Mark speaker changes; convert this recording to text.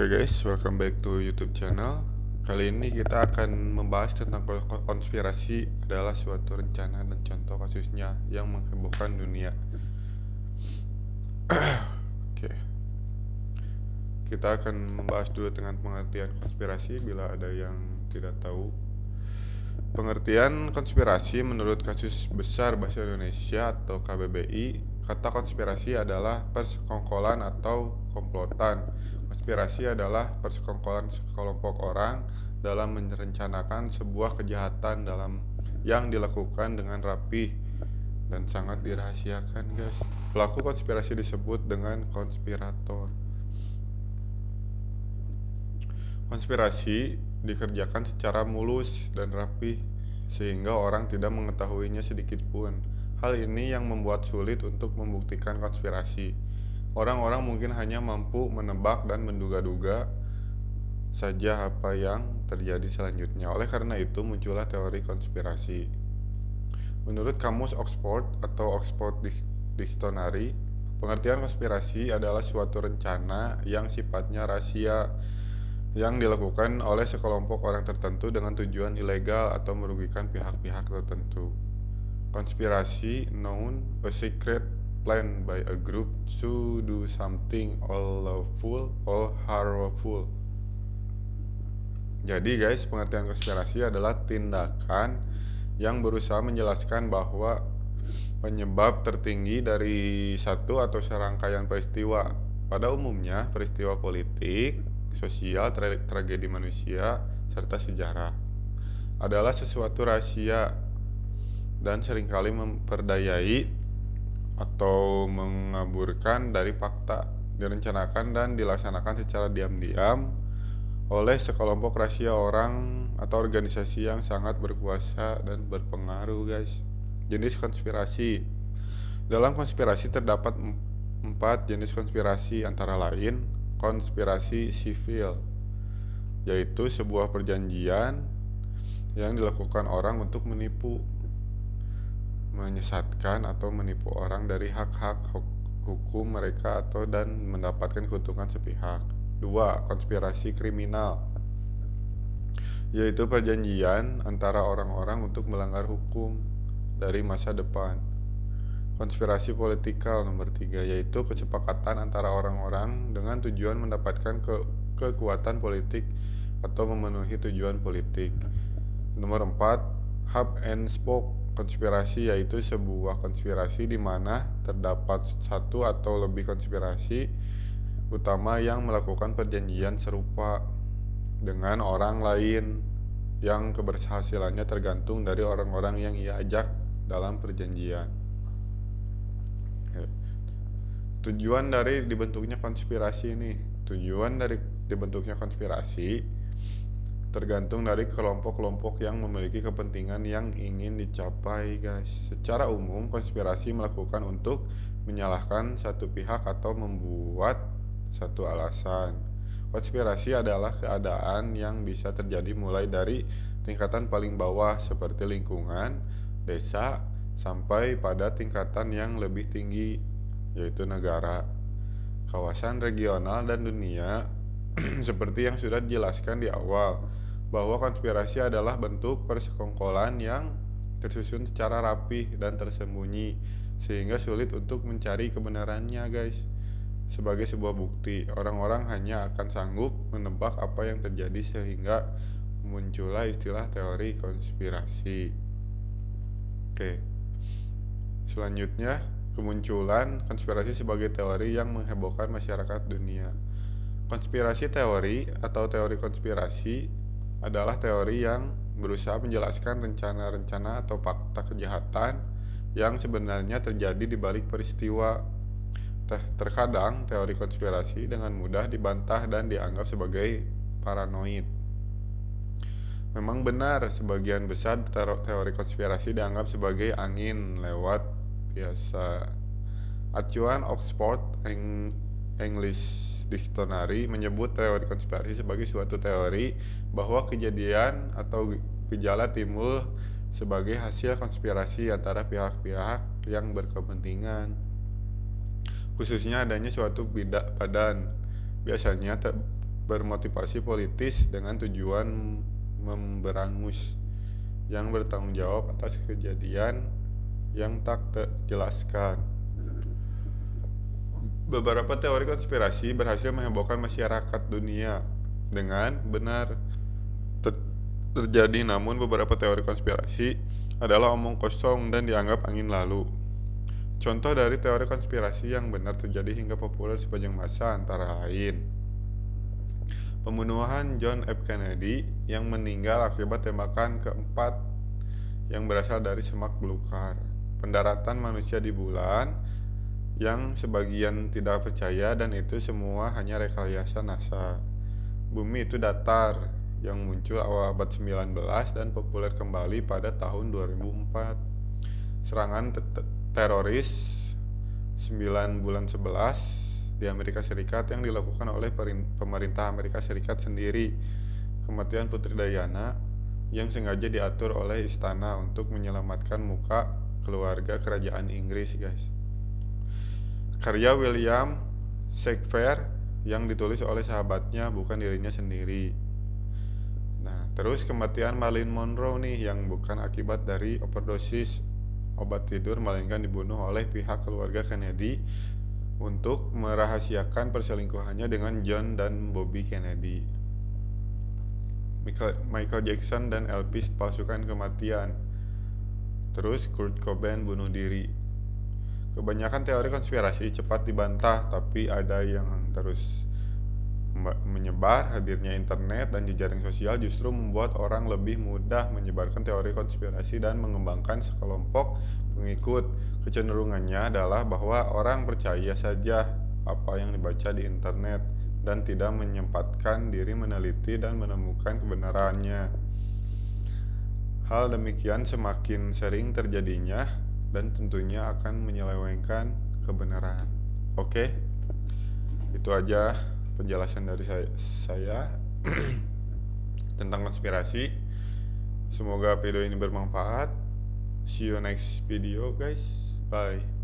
Speaker 1: Oke guys, welcome back to YouTube channel. Kali ini kita akan membahas tentang konspirasi adalah suatu rencana dan contoh kasusnya yang menghebohkan dunia. Oke, kita akan membahas dulu dengan pengertian konspirasi bila ada yang tidak tahu. Pengertian konspirasi menurut Kasus Besar Bahasa Indonesia atau KBBI, kata konspirasi adalah persekongkolan atau komplotan. Konspirasi adalah persekongkolan sekelompok orang dalam merencanakan sebuah kejahatan yang dilakukan dengan rapih dan sangat dirahasiakan, guys. Pelaku konspirasi disebut dengan konspirator. Konspirasi dikerjakan secara mulus dan rapih sehingga orang tidak mengetahuinya sedikit pun. Hal ini yang membuat sulit untuk membuktikan konspirasi. Orang-orang mungkin hanya mampu menebak dan menduga-duga saja apa yang terjadi selanjutnya. Oleh karena itu muncullah teori konspirasi. Menurut Kamus Oxford atau Oxford Dictionary, pengertian konspirasi adalah suatu rencana yang sifatnya rahasia yang dilakukan oleh sekelompok orang tertentu dengan tujuan ilegal atau merugikan pihak-pihak tertentu. Konspirasi known a secret plan by a group to do something unlawful or harmful. Jadi guys, pengertian konspirasi adalah tindakan yang berusaha menjelaskan bahwa penyebab tertinggi dari satu atau serangkaian peristiwa, pada umumnya peristiwa politik, sosial, tragedi manusia, serta sejarah, adalah sesuatu rahasia dan seringkali memperdayai atau mengaburkan dari fakta, direncanakan dan dilaksanakan secara diam-diam oleh sekelompok rahasia orang atau organisasi yang sangat berkuasa dan berpengaruh, guys. Jenis konspirasi. Dalam konspirasi terdapat 4 jenis konspirasi, antara lain konspirasi sivil, yaitu sebuah perjanjian yang dilakukan orang untuk menipu, menyesatkan atau menipu orang dari hak-hak hukum mereka dan mendapatkan keuntungan sepihak. 2. Konspirasi kriminal, yaitu perjanjian antara orang-orang untuk melanggar hukum dari masa depan. Konspirasi politikal nomor 3, yaitu kesepakatan antara orang-orang dengan tujuan mendapatkan kekuatan politik atau memenuhi tujuan politik. Nomor 4, hub and spoke konspirasi, yaitu sebuah konspirasi di mana terdapat satu atau lebih konspirasi utama yang melakukan perjanjian serupa dengan orang lain yang keberhasilannya tergantung dari orang-orang yang ia ajak dalam perjanjian. Tujuan dari dibentuknya konspirasi ini, tergantung dari kelompok-kelompok yang memiliki kepentingan yang ingin dicapai, guys. Secara umum, konspirasi melakukan untuk menyalahkan satu pihak atau membuat satu alasan. Konspirasi adalah keadaan yang bisa terjadi mulai dari tingkatan paling bawah seperti lingkungan, desa, sampai pada tingkatan yang lebih tinggi, yaitu negara, kawasan regional, dan dunia. Seperti yang sudah dijelaskan di awal, bahwa konspirasi adalah bentuk persekongkolan yang tersusun secara rapih dan tersembunyi sehingga sulit untuk mencari kebenarannya, guys. Sebagai sebuah bukti, orang-orang hanya akan sanggup menebak apa yang terjadi sehingga muncullah istilah teori konspirasi. Oke. Selanjutnya, kemunculan konspirasi sebagai teori yang menghebohkan masyarakat dunia. Konspirasi teori atau teori konspirasi adalah teori yang berusaha menjelaskan rencana-rencana atau fakta kejahatan yang sebenarnya terjadi di balik peristiwa. Terkadang teori konspirasi dengan mudah dibantah dan dianggap sebagai paranoid. Memang benar, sebagian besar teori konspirasi dianggap sebagai angin lewat biasa. Acuan Oxford English Dictionary menyebut teori konspirasi sebagai suatu teori bahwa kejadian atau gejala timbul sebagai hasil konspirasi antara pihak-pihak yang berkepentingan, khususnya adanya suatu badan, biasanya bermotivasi politis dengan tujuan memberangus yang bertanggung jawab atas kejadian yang tak terjelaskan. Beberapa teori konspirasi berhasil menghebohkan masyarakat dunia dengan benar terjadi, namun beberapa teori konspirasi adalah omong kosong dan dianggap angin lalu. Contoh dari teori konspirasi yang benar terjadi hingga populer sepanjang masa antara lain pembunuhan John F. Kennedy yang meninggal akibat tembakan keempat yang berasal dari semak belukar, pendaratan manusia di bulan yang sebagian tidak percaya dan itu semua hanya rekayasa NASA, bumi itu datar yang muncul awal abad 19 dan populer kembali pada tahun 2004, serangan teroris 9 bulan 11 di Amerika Serikat yang dilakukan oleh pemerintah Amerika Serikat sendiri, kematian Putri Diana yang sengaja diatur oleh istana untuk menyelamatkan muka keluarga kerajaan Inggris, guys. Karya William Shakespeare yang ditulis oleh sahabatnya bukan dirinya sendiri. Nah, terus kematian Marilyn Monroe nih yang bukan akibat dari overdosis obat tidur melainkan dibunuh oleh pihak keluarga Kennedy untuk merahasiakan perselingkuhannya dengan John dan Bobby Kennedy. Michael Jackson dan Elvis palsukan kematian. Terus Kurt Cobain bunuh diri. Kebanyakan teori konspirasi cepat dibantah, tapi ada yang terus menyebar. Hadirnya internet dan jejaring sosial justru membuat orang lebih mudah menyebarkan teori konspirasi dan mengembangkan sekelompok pengikut. Kecenderungannya adalah bahwa orang percaya saja apa yang dibaca di internet dan tidak menyempatkan diri meneliti dan menemukan kebenarannya. Hal demikian semakin sering terjadinya dan tentunya akan menyelewengkan kebenaran. Oke, itu aja penjelasan dari saya tentang konspirasi. Semoga video ini bermanfaat. See you next video, guys. Bye.